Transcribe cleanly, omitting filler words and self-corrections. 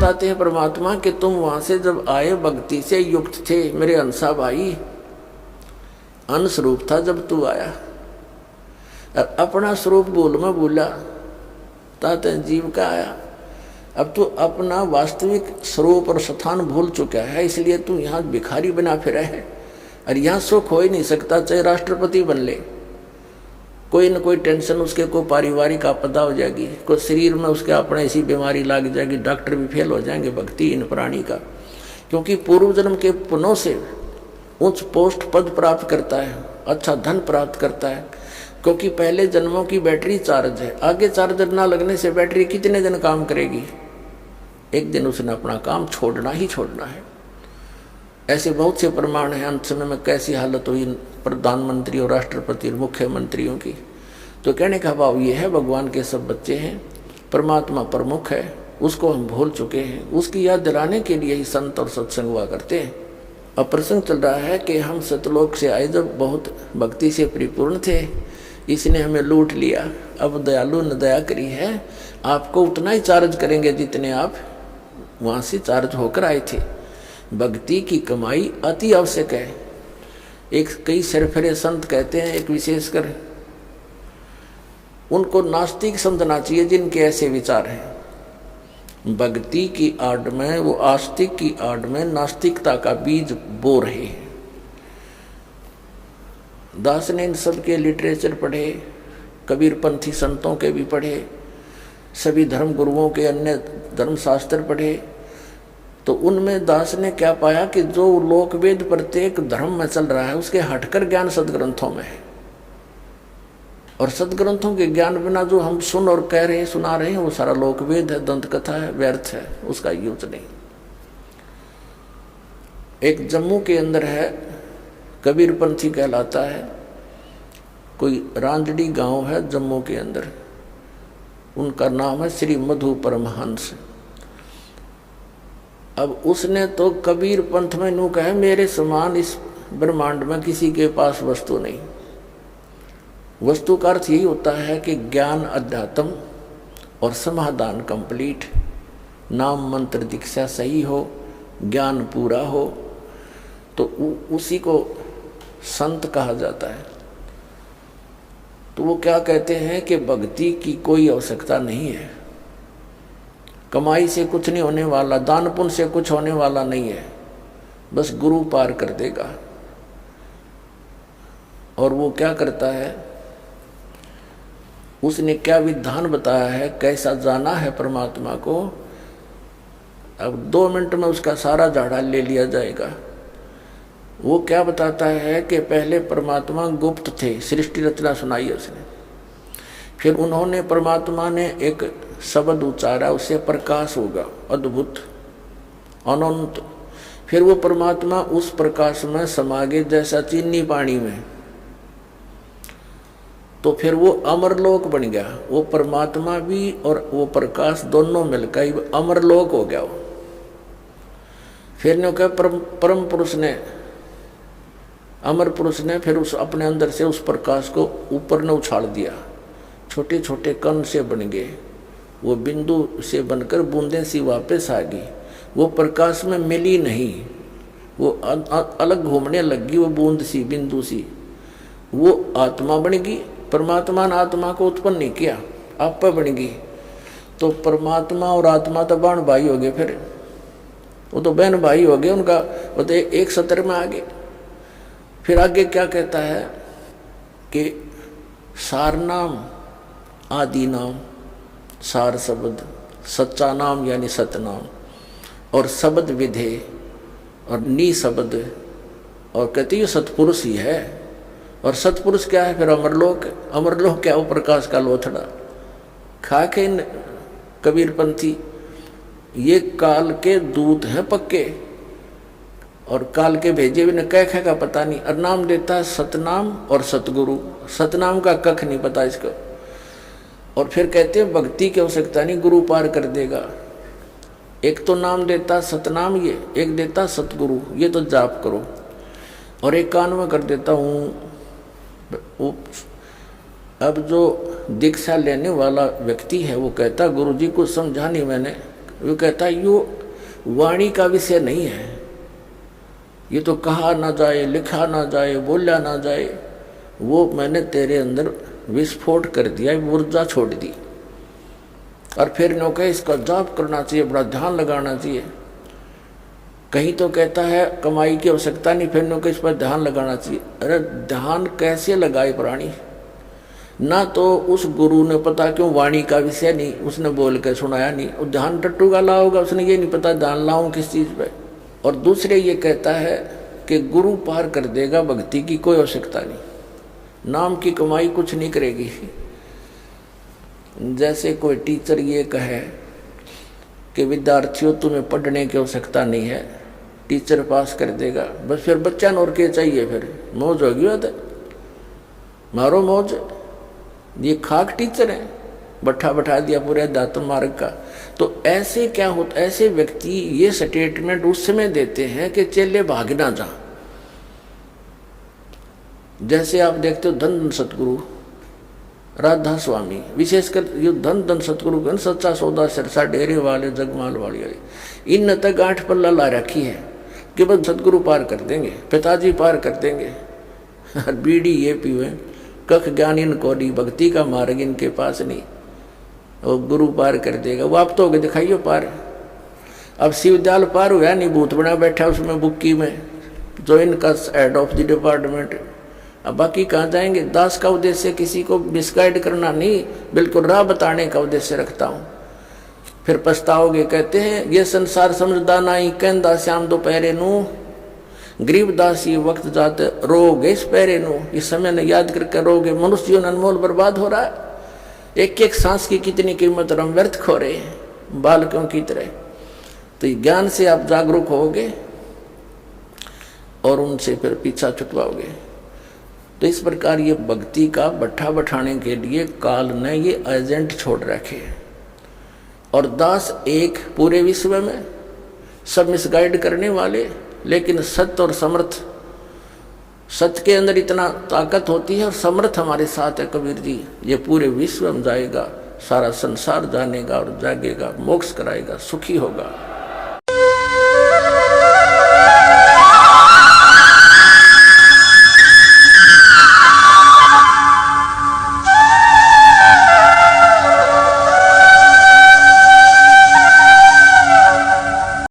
बताते हैं परमात्मा कि तुम वहां से जब आए भक्ति से युक्त थे मेरे अंसा भाई, अंश रूप था जब तू आया, और अपना स्वरूप भूल में भूला ताते जीव का आया। अब तू अपना वास्तविक स्वरूप और स्थान भूल चुका है, इसलिए तू यहाँ भिखारी बना फिरा है, और यहाँ सुख हो ही नहीं सकता चाहे राष्ट्रपति बन ले। कोई न कोई टेंशन उसके को पारिवारिक आपदा हो जाएगी, कोई शरीर में उसके अपने ऐसी बीमारी लग जाएगी, डॉक्टर भी फेल हो जाएंगे भक्ति इन प्राणी का। क्योंकि पूर्व जन्म के पुण्यों से उच्च पोस्ट पद प्राप्त करता है, अच्छा धन प्राप्त करता है, क्योंकि पहले जन्मों की बैटरी चार्ज है। आगे चार्जर ना लगने से बैटरी कितने दिन काम करेगी, एक दिन उसने अपना काम छोड़ना ही छोड़ना है। ऐसे बहुत से प्रमाण हैं। अंत समय में कैसी हालत हुई प्रधानमंत्री और राष्ट्रपति और मुख्यमंत्रियों की। तो कहने का भाव ये है, भगवान के सब बच्चे हैं, परमात्मा प्रमुख है, उसको हम भूल चुके हैं। उसकी याद दिलाने के लिए ही संत और सत्संग हुआ करते हैं। अब प्रसंग चल रहा है कि हम सतलोक से आए जब बहुत भक्ति से परिपूर्ण थे, इसने हमें लूट लिया। अब दयालु ने दया करी है, आपको उतना ही चार्ज करेंगे जितने आप वहाँ से चार्ज होकर आए थे। भक्ति की कमाई अति आवश्यक है। एक कई सरफरे संत कहते हैं, एक विशेषकर उनको नास्तिक समझना चाहिए जिनके ऐसे विचार हैं। भक्ति की आड़ में, वो आस्तिक की आड़ में नास्तिकता का बीज बो रहे हैं। दास ने इन सब के लिटरेचर पढ़े, कबीरपंथी संतों के भी पढ़े, सभी धर्म गुरुओं के अन्य धर्मशास्त्र पढ़े, तो उनमें दास ने क्या पाया कि जो लोकवेद प्रत्येक धर्म में चल रहा है उसके हटकर ज्ञान सदग्रंथों में है। और सदग्रंथों के ज्ञान बिना जो हम सुन और कह रहे हैं, सुना रहे हैं, वो सारा लोकवेद है, दंत कथा है, व्यर्थ है, उसका यूज नहीं। एक जम्मू के अंदर है, कबीरपंथी कहलाता है, कोई रांजड़ी गांव है जम्मू के अंदर, उनका नाम है श्री मधु परमहंस। अब उसने तो कबीर पंथ में नू कहे, मेरे समान इस ब्रह्मांड में किसी के पास वस्तु नहीं। वस्तु का अर्थ यही होता है कि ज्ञान अध्यात्म और समाधान कंप्लीट, नाम मंत्र दीक्षा सही हो, ज्ञान पूरा हो, तो उसी को संत कहा जाता है। तो वो क्या कहते हैं कि भक्ति की कोई आवश्यकता नहीं है, कमाई से कुछ नहीं होने वाला, दान पुण्य से कुछ होने वाला नहीं है, बस गुरु पार कर देगा। और वो क्या करता है, उसने क्या विधान बताया है, कैसा जाना है परमात्मा को। अब 2 मिनट में उसका सारा झाड़ा ले लिया जाएगा। वो क्या बताता है कि पहले परमात्मा गुप्त थे, सृष्टि रचना सुनाई उसने, फिर उन्होंने, परमात्मा ने एक शब्द उच्चारा, उससे प्रकाश होगा, अद्भुत अनंत। फिर वो परमात्मा उस प्रकाश में समा गए जैसा चीनी पानी में, तो फिर वो अमरलोक बन गया। वो परमात्मा भी और वो प्रकाश दोनों मिलकर अमरलोक हो गया वो। फिर ने कहा परम पुरुष ने, अमर पुरुष ने फिर उस अपने अंदर से उस प्रकाश को ऊपर ने उछाल दिया, छोटे छोटे कण से बन गए, वो बिंदु से बनकर बूंदें सी वापस आ गई। वो प्रकाश में मिली नहीं, वो अलग घूमने लगी, वो बूंद सी बिंदु सी, वो आत्मा बन गई। परमात्मा ने आत्मा को उत्पन्न नहीं किया, आप बन गई। तो परमात्मा और आत्मा तो बहन भाई हो गए, फिर वो तो बहन भाई हो गए, उनका वो तो एक सत्र में आ गए। फिर आगे क्या कहता है कि सार नाम, आदि नाम, सार शब्द, सच्चा नाम यानी सतनाम, और शब्द विधे और नी शब्द, और कहती है सतपुरुष ही है। और सतपुरुष क्या है, फिर अमरलोक। अमरलोक क्या, वो प्रकाश का लोथड़ा खा के कबीरपंथी, ये काल के दूत हैं पक्के, और काल के भेजे भी न कह का पता नहीं, और नाम देता है सतनाम और सतगुरु। सतनाम का कख नहीं पता इसको। और फिर कहते हैं भक्ति की आवश्यकता नहीं, गुरु पार कर देगा। एक तो नाम देता सतनाम, ये एक देता सतगुरु, ये तो जाप करो, और एक कान में कर देता हूँ। अब जो दीक्षा लेने वाला व्यक्ति है वो कहता गुरु जी को समझा नहीं मैंने, वो कहता है यो वाणी का विषय नहीं है, ये तो कहा ना जाए, लिखा ना जाए, बोला ना जाए, वो मैंने तेरे अंदर विस्फोट कर दिया, ऊर्जा छोड़ दी। और फिर नो कहे इसका जाप करना चाहिए, बड़ा ध्यान लगाना चाहिए। कहीं तो कहता है कमाई की आवश्यकता नहीं, फिर नो कहे इस पर ध्यान लगाना चाहिए। अरे ध्यान कैसे लगाए प्राणी? ना तो उस गुरु ने पता क्यों वाणी का विषय नहीं, उसने बोल के सुनाया नहीं, वो ध्यान टट्टू का लाओगा, उसने ये नहीं पता ध्यान लाऊं किस चीज़ पे। और दूसरे ये कहता है कि गुरु पार कर देगा, भक्ति की कोई आवश्यकता नहीं, नाम की कमाई कुछ नहीं करेगी। जैसे कोई टीचर ये कहे कि विद्यार्थियों तुम्हें पढ़ने की आवश्यकता नहीं है, टीचर पास कर देगा, बस फिर बच्चा और के चाहिए, फिर मौज होगी होता मारो मौज। ये खाक टीचर है, बैठा दिया पूरे अध्यात्म मार्ग का। तो ऐसे क्या होता, ऐसे व्यक्ति ये स्टेटमेंट उस समय देते हैं कि चेले भाग ना जा। जैसे आप देखते हो धन सतगुरु राधा स्वामी, विशेषकर ये धन सतगुरु सच्चा सौदा सिरसा डेरे वाले जगमाल वाले, इन तक 8 पल्ला ला रखी है कि बस सतगुरु पार कर देंगे, पिताजी पार कर देंगे। बीड़ी ये पीवे, कख ज्ञान इनको दी, भक्ति का मार्ग इनके पास नहीं, वो गुरु पार कर देगा। वो आप तो होगे दिखाइयो पार। अब शिवदयाल पार हुआ नहीं, भूत बना बैठा उसमें बुक्की में, जो इनका हेड ऑफ द डिपार्टमेंट। अब बाकी कहाँ जाएंगे? दास का उद्देश्य किसी को मिसगाइड करना नहीं, बिल्कुल राह बताने का उद्देश्य रखता हूँ। फिर पछताओगे। कहते हैं ये संसार समझदा नहीं, कहंदा श्याम दोपहरे नू, गरीबदास ये वक्त जाते रोगे इस पैरे नू। इस समय ने याद करके रोगे। मनुष्य जीवन अनमोल बर्बाद हो रहा है, एक एक सांस की कितनी कीमत हम व्यर्थ खो रहे हैं बालकों की तरह। तो ज्ञान से आप जागरूक होगे और उनसे फिर पीछा छुटवाओगे। तो इस प्रकार ये भक्ति का भट्ठा बैठाने के लिए काल ने ये एजेंट छोड़ रखे। और दास एक पूरे विश्व में सब मिसगाइड करने वाले, लेकिन सत्य और समर्थ, सत्य के अंदर इतना ताकत होती है और समर्थ हमारे साथ है कबीर जी। ये पूरे विश्व में जाएगा, सारा संसार जानेगा और जागेगा, मोक्ष कराएगा, सुखी होगा।